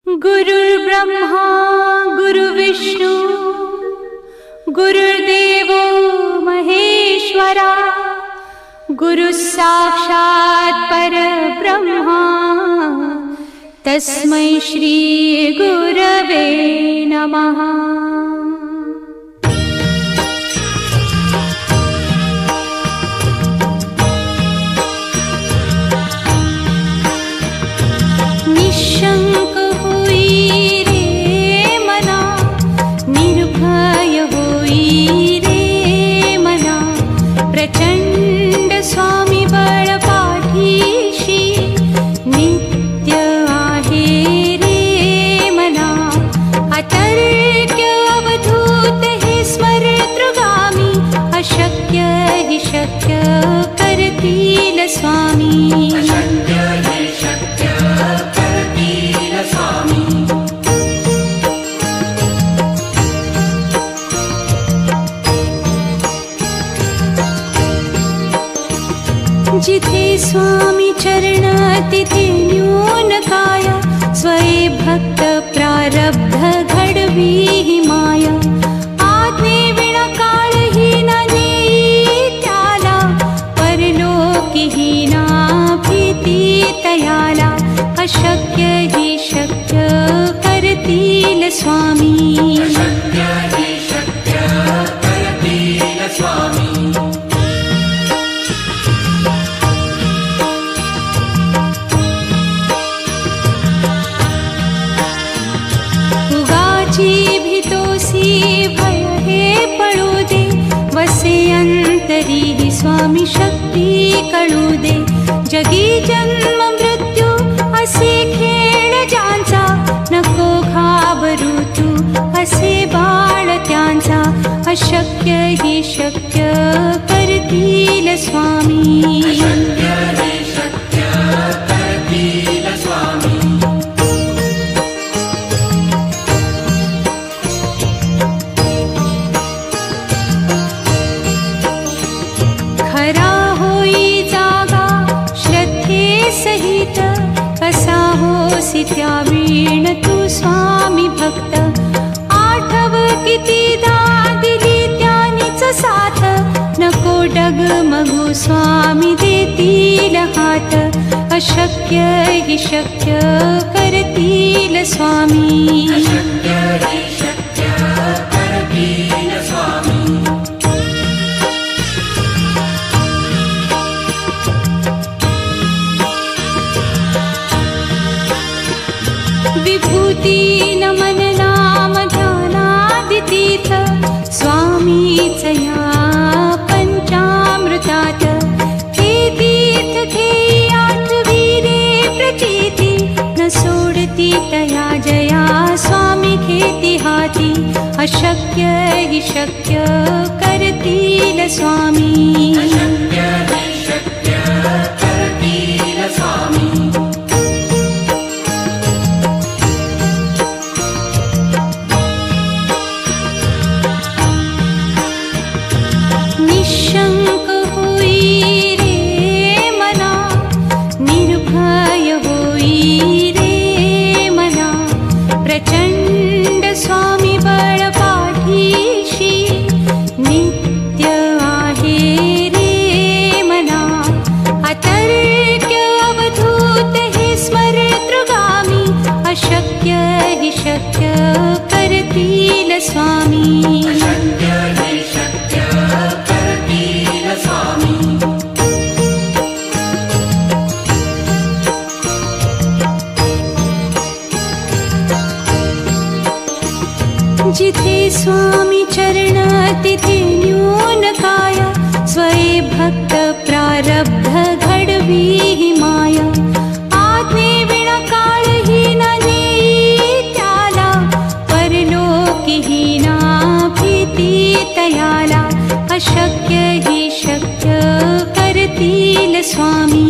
गुरुर्ब्रह्मा गुरुविष्णु गुरुर्देवो महेश्वरा गुरुः साक्षात् परब्रह्मा तस्मै श्री गुरवे नमः। निशंक होई रे मना, निर्भय होई रे मना, प्रचंड स्वामी बळ पाठीशी नित्य आहे रे मना। अतर्क्य अवधूत हे स्मरतृगामी, अशक्य हि शक्य करतील स्वामी। जिथे स्वामी चरण तिथे न्यून काया, स्वये भक्त प्रारब्ध घडवी ही माया। आज्ञे विना काळही न नेई त्याला, परलोकी ही ना भीती तयाला। अशक्य ही शक्य करतील स्वामी। भीतोसी भय हे पळू दे, वसे अंतरी ही स्वामी शक्ती कळू दे। जगी जन्म मृत्यू असे खेळ ज्यांचा, नको घाबरू तू असे बाळ त्यांचा। अशक्य ही शक्य करतील स्वामी। खरा होई जागा श्रद्धे सहित, कसा होसी त्या वीण तू स्वामी भक्त। आठव कितीदा दिली त्यानीच साथ, नको डगमगू स्वामी देतील हात। अशक्य हि शक्य करतील स्वामी। विभूती नमन नाम ध्यानादितीर्थ, स्वामीच या पंचामृतात। हे तीर्थ घेई आठवी रे प्रचिती, न सोडती तया जया स्वामी घेती हाती। अशक्य हि शक्य करतील स्वामी। निशंक होई रे मना, निर्भय होई रे मना, प्रचंड स्वामी बळ पाठीशी नित्य आहे रे मना। अतर्क्य अवधूत हे स्मरतृगामी, अशक्य हि शक्य करतील स्वामी। जिथे स्वामी चरण तिथे न्यून काया, स्वये भक्त प्रारब्ध घडवी ही माया। आज्ञे विना काळही न नेई त्याला, परलोकी ही ना भीती तयाला। अशक्य ही शक्य करतील स्वामी।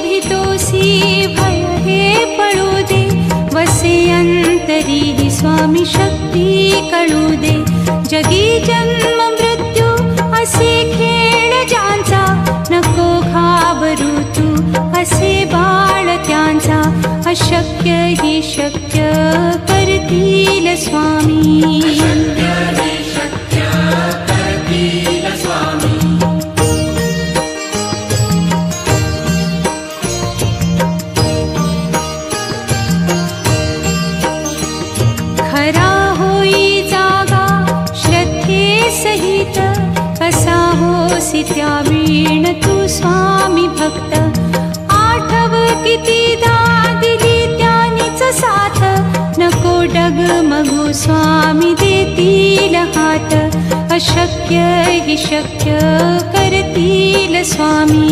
भीतोसी भय हे पळू दे, वसे अंत स्वामी शक्ती कळू दे. जगी जन्म मृत्यू असे खेळ ज्यांचा, नको घाबरू तू असे बाळ त्यांचा. अशक्य ही शक्य करतील स्वामी. खरा होई जागा श्रद्धे सहित, कसा होसी त्या वीण तू स्वामी भक्त. आठव कितीदा दिली त्यानीच साथ, नको डगमगू स्वामी देतील हात. अशक्य ही शक्य करतील स्वामी.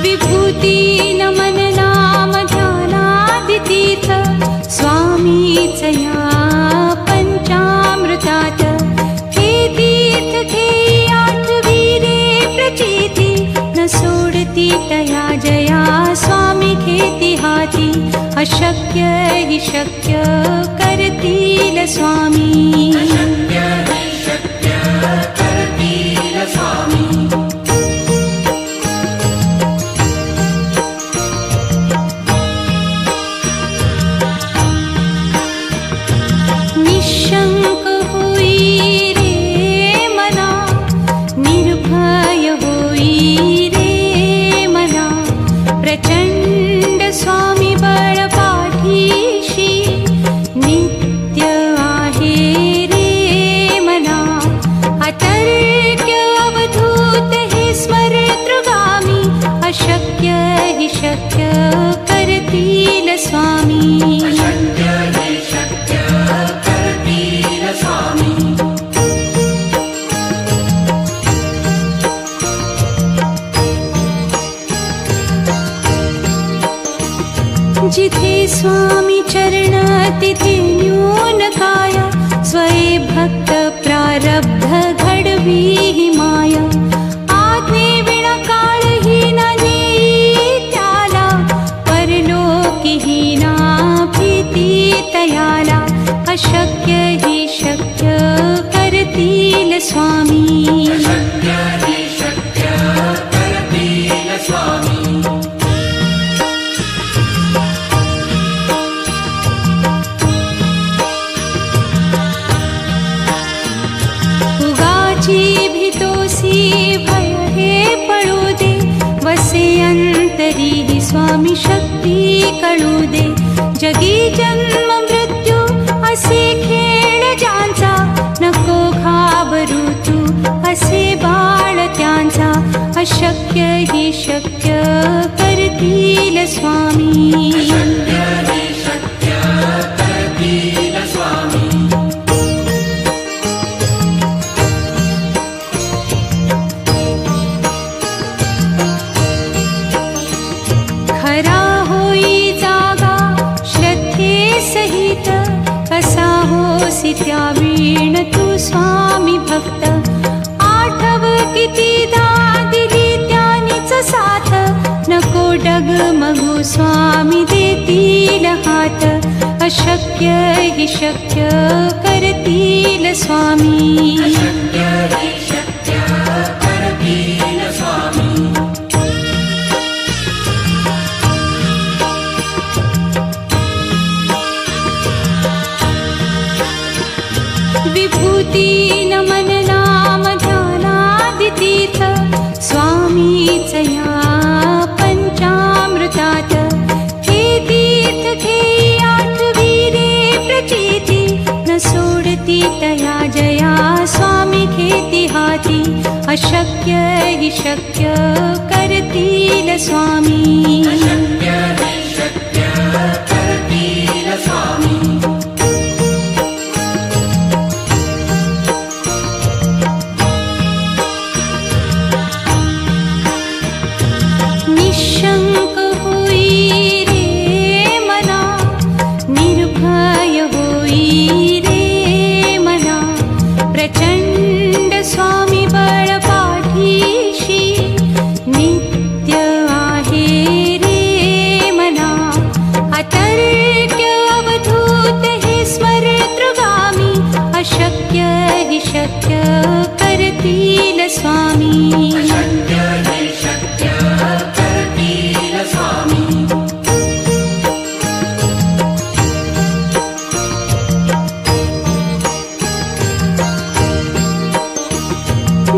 विभूती नमन नाम ध्यानादितीर्थ, स्वामीच या पंचामृतात. हे तीर्थ घेई आठवी रे प्रचिती, न सोडती तया जया स्वामी घेती हाती. अशक्य ही शक्य करतील स्वामी. निशंक होई रे मना, निर्भय होई रे मना. प्रचंड स्वामी बळ पाठीशी, नित्य आहे रे मना. अतर्क्य अवधूत हे स्मरतृगामी, अशक्य हि शक्य करतील स्वामी. जिथे स्वामी चरण तिथे न्यून काया, स्वये भक्त प्रारब्ध घडवी ही माया. आज्ञे विना काळही ना नेई त्याला, परलोकीही ना भीती तयाला. अशक्य ही शक्य करतील स्वामी. उगाची भीतोसी भय हे पळू दे, वसे अंतरी ही स्वामी शक्ती कळू दे. जगी जन्म मृत्यू असे खेळ ज्यांचा, नको घाबरू तू असे बाळ त्यांचा. अशक्य ही शक्य करतील स्वामी. खरा होई जागा श्रद्धे सहित, कसा होसी त्या वीण तू स्वामी भक्त. आठव कितीदा दिली त्यानीच साथ, नको डगमगू स्वामी देतील हात. अशक्य हि शक्य करतील स्वामी. विभूती नमन नाम ध्यानादितीर्थ, स्वामीच या पंचामृतात. हे तीर्थ घेई आठवी रे प्रचिती, न सोडती तया जया स्वामी घेती हाती. अशक्य हि शक्य करतील स्वामी. निशंक होई रे मना, निर्भय होई रे मना. शक्य करतील स्वामी. अशक्य हे शक्य करतील स्वामी.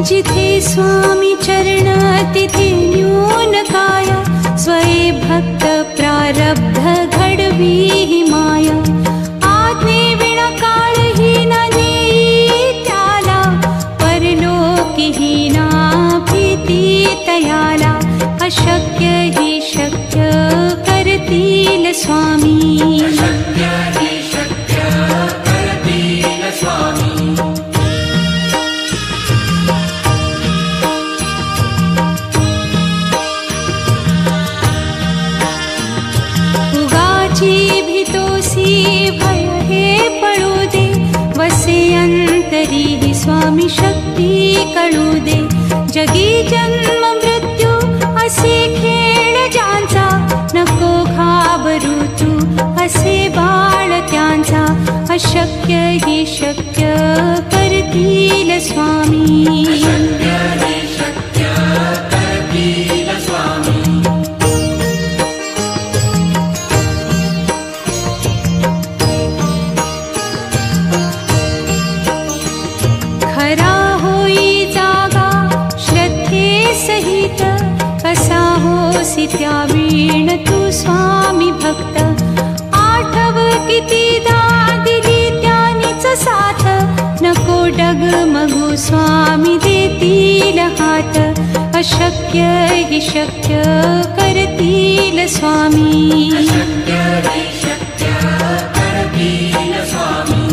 जिथे स्वामी चरण तिथे न्यून काया. स्वये भक्त प्रारब्ध घडवी ही माया. आज्ञे विना काळहीन नेई त्याला. परलोकीहीना भीती तयाला. अशक्य ही शक्य करतील स्वामी. अशक्य हे शक्य करतील स्वामी. भय हे पळू दे. वसे अंतरी ही स्वामी शक्ती कळू दे. जगी जन्म मृत्यू असे खेळ ज्यांचा. नको घाबरू तू असे बाळ त्यांचा. अशक्य ही शक्य करतील स्वामी. अशक्य हे शक्य करतील स्वामी. खरा होई जागा श्रद्धे सहित. कसा होसी त्या वीण तू स्वामी भक्त. आठव कितीदा दिली त्यानीच साथ. नको डगमगू स्वामी देतील हात. अशक्य ही शक्य करतील स्वामी. अशक्य हे शक्य करतील स्वामी.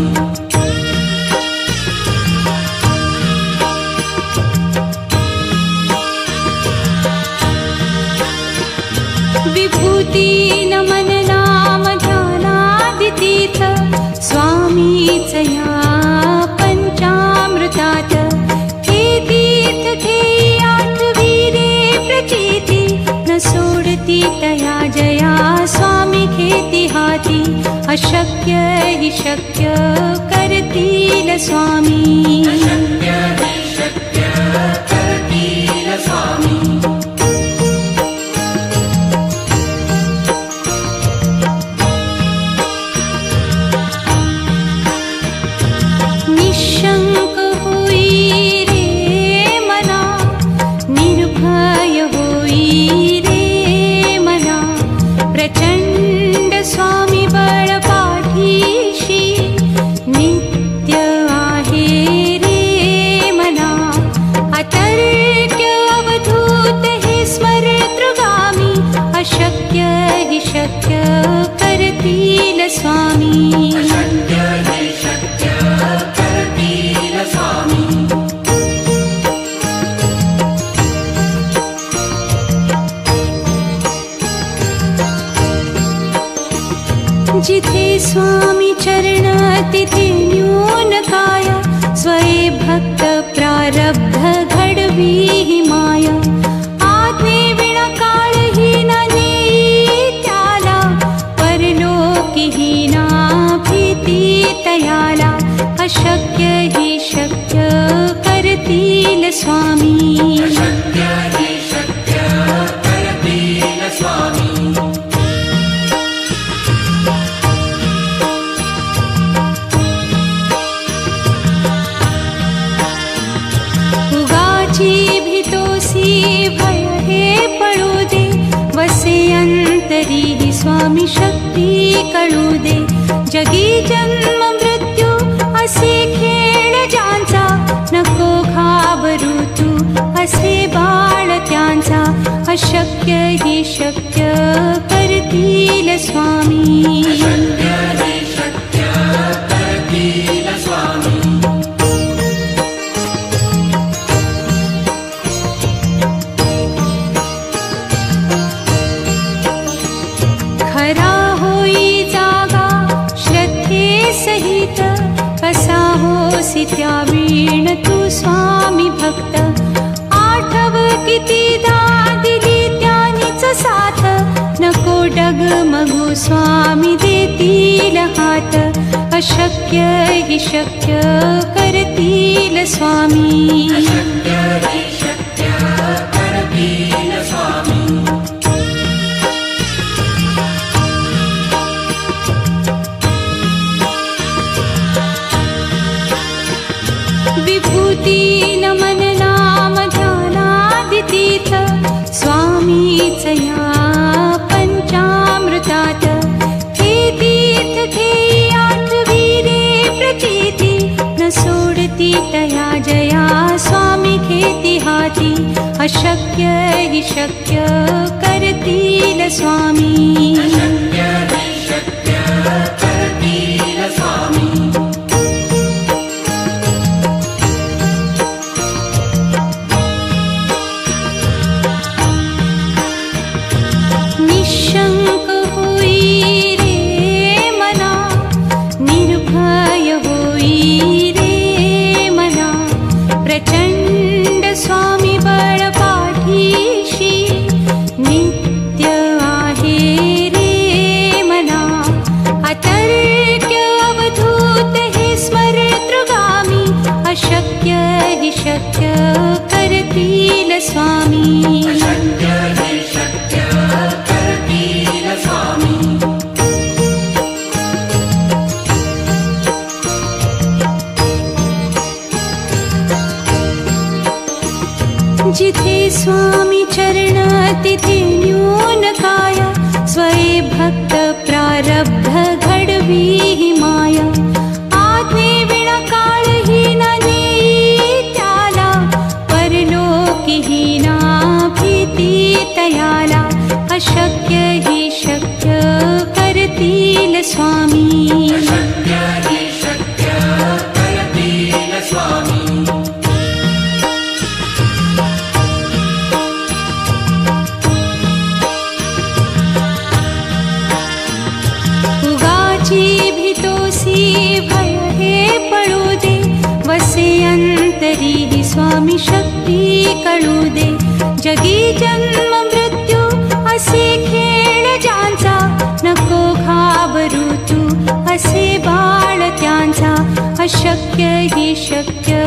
विभूती नमन नाम ध्यानादितीर्थ. स्वामीच या पंचामृतात. हे तीर्थ घेई आठवी रे प्रचिती. न सोडती तया जया स्वामी घेती हाती. अशक्य ही शक्य करतील स्वामी. अशक्य हे शक्य करतील स्वामी. निशंक होई रे मना. निर्भय होई रे मना. प्रचंड स्वामी बळ पाठीशी. नित्य आहे रे मना. अतर्क्य अवधूत हे स्मरतृगामी. अशक्य ही शक्य करतील स्वामी. अशक्य हे शक्य करतील स्वामी. जिथे स्वामी चरण तिथे न्यून काया. स्वये भक्त प्रारब्ध घडवी ही माया. आज्ञे विना काळहीन नेई त्याला. परलोकीहीना भीती तयाला. अशक्य ही शक्य करतील स्वामी. अशक्य हे शक्य करतील स्वामी. उगाची भीतोसी भय हे पळू दे. वसे अंतरी ही स्वामी शक्ती कळू दे. जगी जन्म मृत्यू असे खेळ ज्यांचा. नको घाबरू तू असे बाळ त्यांचा. अशक्य ही शक्य करतील स्वामी. अशक्य हे शक्य करतील स्वामी. खरा होई जागा श्रद्धे सहित. कसा होसी त्या वीण तू स्वामी भक्त. आठव कितीदा दिली त्यानीच साथ. नको डगमगू स्वामी देतील देतील हात अशक्य हि शक्य करतील स्वामी अशक्य हि शक्य करतील स्वामी विभूती नमन नाम ध्यानादितीर्थ स्वामीच या पंचामृतात हे तीर्थ घेई आठवी रे प्रचिती न सोडती तया जया स्वामी घेती हाती अशक्य हि शक्य करतील स्वामी अशक्य हि शक्य करतील स्वामी निशंक होई रे मना निर्भय होई रे मना प्रचंड स्वामी बळ पाठीशी नित्य आहे रे मना अतर्क्य अवधूत हे स्मरतृगामी अशक्य हि शक्य करतील स्वामी अशक्य हि शक्य करतील स्वामी जिथे स्वामी चरण तिथे न्यून काय स्वये भक्त प्रारब्ध घडवी हि माया आज्ञे विना काळही न नेई त्याला परलोकी हि ना भीती तयाला अशक्य हि शक्य करतील स्वामी अशक्य हि शक्य करतील स्वामी उगाची भीतोसी भय हे पळू दे वसे अंतरी हि स्वामी शक्ती कळू दे जगी जन्म मृत्यू असे खेळ ज्यांचा नको घाबरू तू असे बाळ त्यांचा अशक्य हि शक्य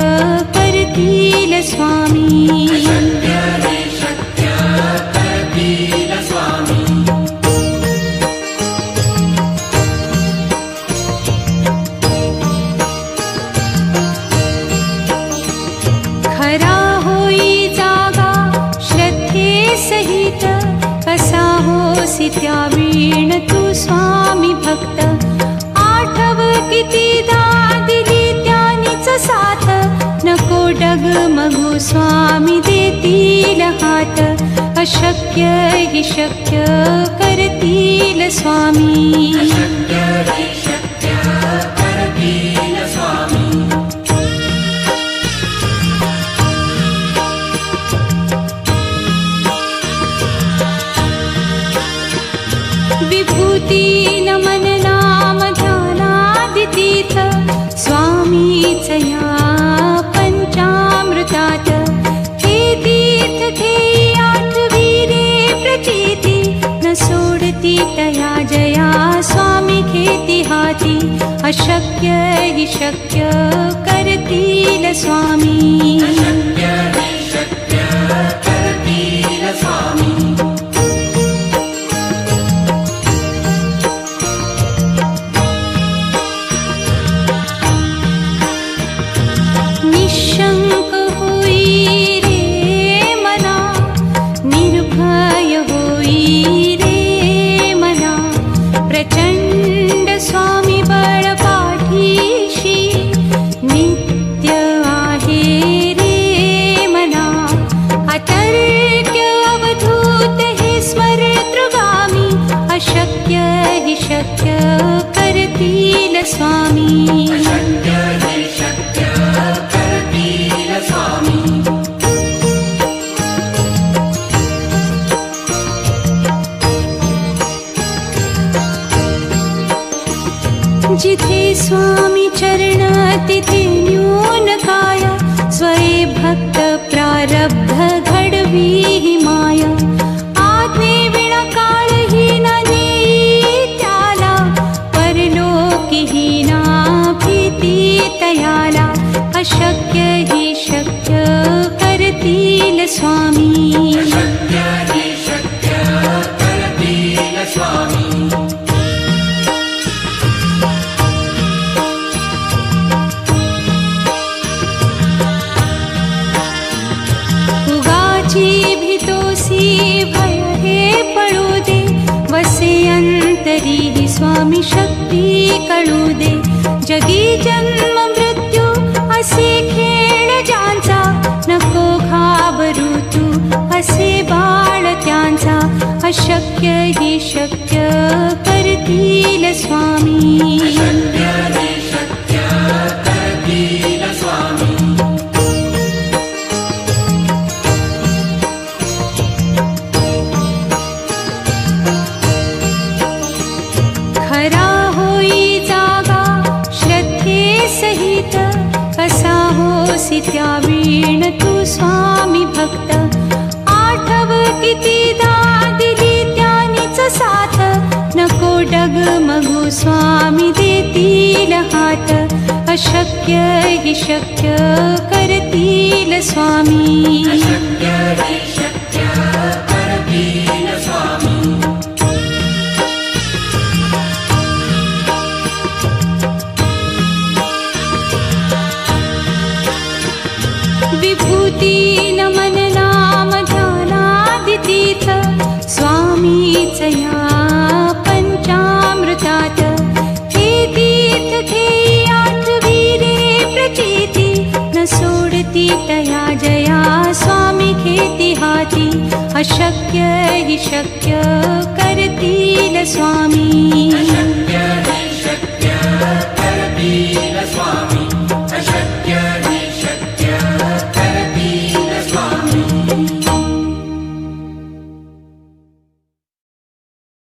करतील स्वामी अशक्य हि शक्य करतील स्वामी खरा होई जागा श्रद्धे सहित कसा होसी त्या वीण तू स्वामी भक्त आठव कितीदा दिली त्यानीच साथ नको डगमगू स्वामी देतील हात अशक्य हि शक्य करतील स्वामी अशक्य हि शक्य करतील स्वामी विभूती नमन नाम ध्यानादितीर्थ स्वामीच या पंचामृतात हे तीर्थ घेई आठवी रे प्रचिती न सोडती तया जया स्वामी घेती हाती अशक्य हि शक्य करतील स्वामी अशक्य हि शक्य करतील स्वामी निशंक होई रे मना निर्भय होई रे मना प्रचंड स्वामी बळ पाठीशी नित्य आहे रे मना अतर्क्य अवधूत हे स्मरतृगामी अशक्य हि शक्य करतील स्वामी अशक्य हि शक्य करतील स्वामी जिथे स्वामी चरण तिथे न्यून काय स्वये भक्त प्रारब्ध घडवी हि माया आज्ञे विना काळही न नेई त्याला परलो अशक्य हि शक्य करतील स्वामी. अशक्य हि शक्य करतील स्वामी. उगाची भीतोसी भय हे पळू दे, वसे अंतरी ही स्वामी शक्ती कळू दे. जगी जन्म मृत्यू असे खेळ ज्यांचा, नको घाबरू तू असे बाळ त्यांचा. अशक्य हि शक्य करतील स्वामी. अशक्य हि शक्य करतील स्वामी. खरा होई जागा श्रद्धे सहित, कसा होसी त्या वीण तू स्वामी भक्त. आठव कितीदा दिली त्यानीच साथ, नको डगमगू स्वामी देतील हात. अशक्य हि शक्य करतील स्वामी. अशक्य हि शक्य करतील स्वामी. विभूती नमन नाम ध्यानादितीर्थ, स्वामीच या पंचामृतात. हे तीर्थ घेई आठवी रे प्रचिती, न सोडती तया जया स्वामी घेती हाती. अशक्य हि शक्य करतील स्वामी. अशक्य